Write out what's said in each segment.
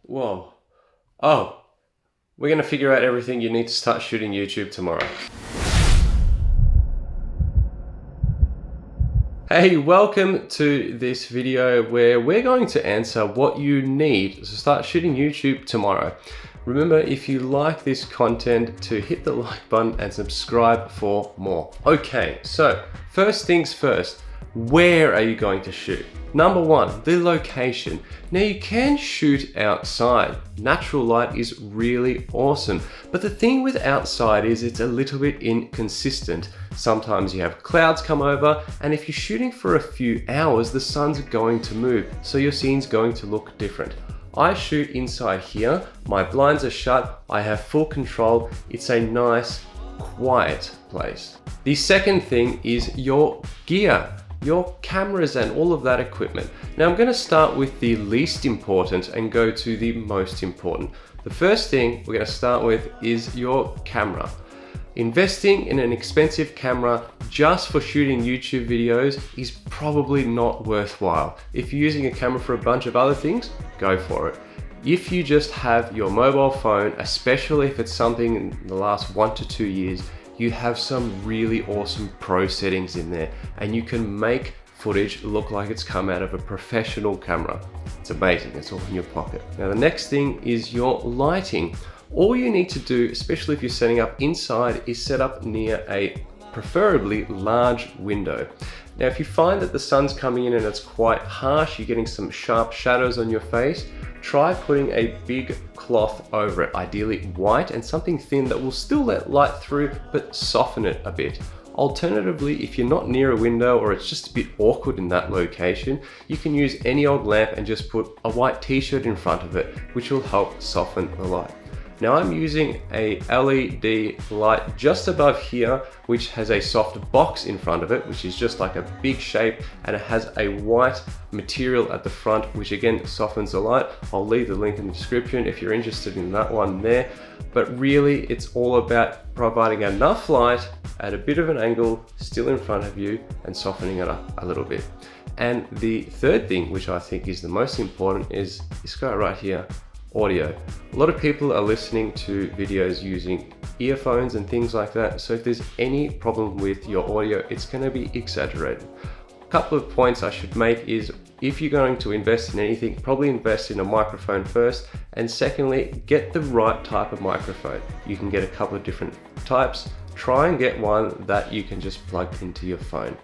Whoa. Oh, we're going to figure out everything you need to start shooting YouTube tomorrow. Hey, welcome to this video where we're going to answer what you need to start shooting YouTube tomorrow. Remember, if you like this content, to hit the like button and subscribe for more. Okay, so first things first, where are you going to shoot? Number one, the location. Now you can shoot outside. Natural light is really awesome. But the thing with outside is it's a little bit inconsistent. Sometimes you have clouds come over, and if you're shooting for a few hours, the sun's going to move. So your scene's going to look different. I shoot inside here. My blinds are shut. I have full control. It's a nice, quiet place. The second thing is your gear, your cameras and all of that equipment. Now I'm going to start with the least important and go to the most important. The first thing we're going to start with is your camera. Investing in an expensive camera just for shooting YouTube videos is probably not worthwhile. If you're using a camera for a bunch of other things, go for it. If you just have your mobile phone, especially if it's something in the last 1 to 2 years, you have some really awesome pro settings in there and you can make footage look like it's come out of a professional camera. It's amazing, it's all in your pocket. Now the next thing is your lighting. All you need to do, especially if you're setting up inside, is set up near a preferably large window. Now if you find that the sun's coming in and it's quite harsh, you're getting some sharp shadows on your face, try putting a big cloth over it, ideally white, and something thin that will still let light through but soften it a bit. Alternatively, if you're not near a window or it's just a bit awkward in that location, you can use any old lamp and just put a white t-shirt in front of it, which will help soften the light. Now I'm using a LED light just above here, which has a soft box in front of it, which is just like a big shape, and it has a white material at the front, which again softens the light. I'll leave the link in the description if you're interested in that one there. But really it's all about providing enough light at a bit of an angle, still in front of you, and softening it up a little bit. And the third thing, which I think is the most important, is this guy right here. Audio. A lot of people are listening to videos using earphones and things like that, so if there's any problem with your audio, it's going to be exaggerated. A couple of points I should make is, if you're going to invest in anything, probably invest in a microphone first, and secondly, get the right type of microphone. You can get a couple of different types. Try and get one that you can just plug into your phone.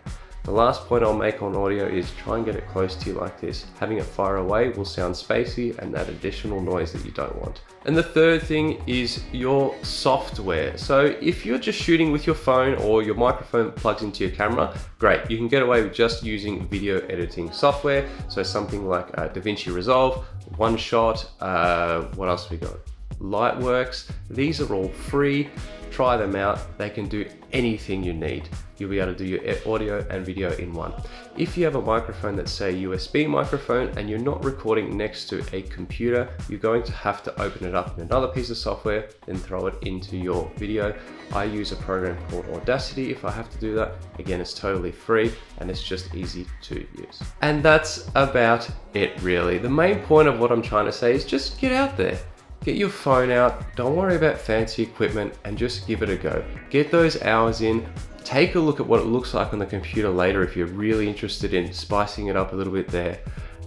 The last point I'll make on audio is try and get it close to you like this. Having it far away will sound spacey and add additional noise that you don't want. And the third thing is your software. So if you're just shooting with your phone or your microphone plugs into your camera, great. You can get away with just using video editing software. So something like DaVinci Resolve, OneShot, what else have we got? Lightworks. These are all free. Try them out. They can do anything you need. You'll be able to do your audio and video in one. If you have a microphone that's say a USB microphone and you're not recording next to a computer, you're going to have to open it up in another piece of software, then throw it into your video. I use a program called Audacity if I have to do that. Again, it's totally free and it's just easy to use. And that's about it really. The main point of what I'm trying to say is just get out there. Get your phone out, don't worry about fancy equipment, and just give it a go. Get those hours in, take a look at what it looks like on the computer later if you're really interested in spicing it up a little bit there,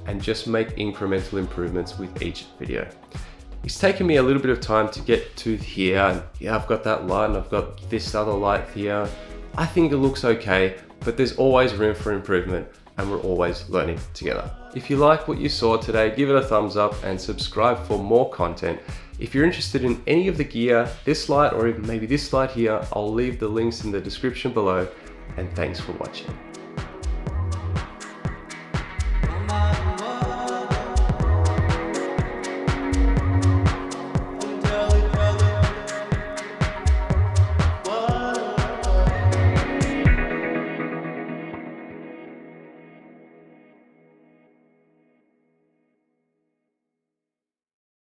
and just make incremental improvements with each video. It's taken me a little bit of time to get to here, and yeah, I've got that light and I've got this other light here. I think it looks okay, but there's always room for improvement, and we're always learning together. If you like what you saw today, give it a thumbs up and subscribe for more content. If you're interested in any of the gear, this light or even maybe this light here, I'll leave the links in the description below, and thanks for watching.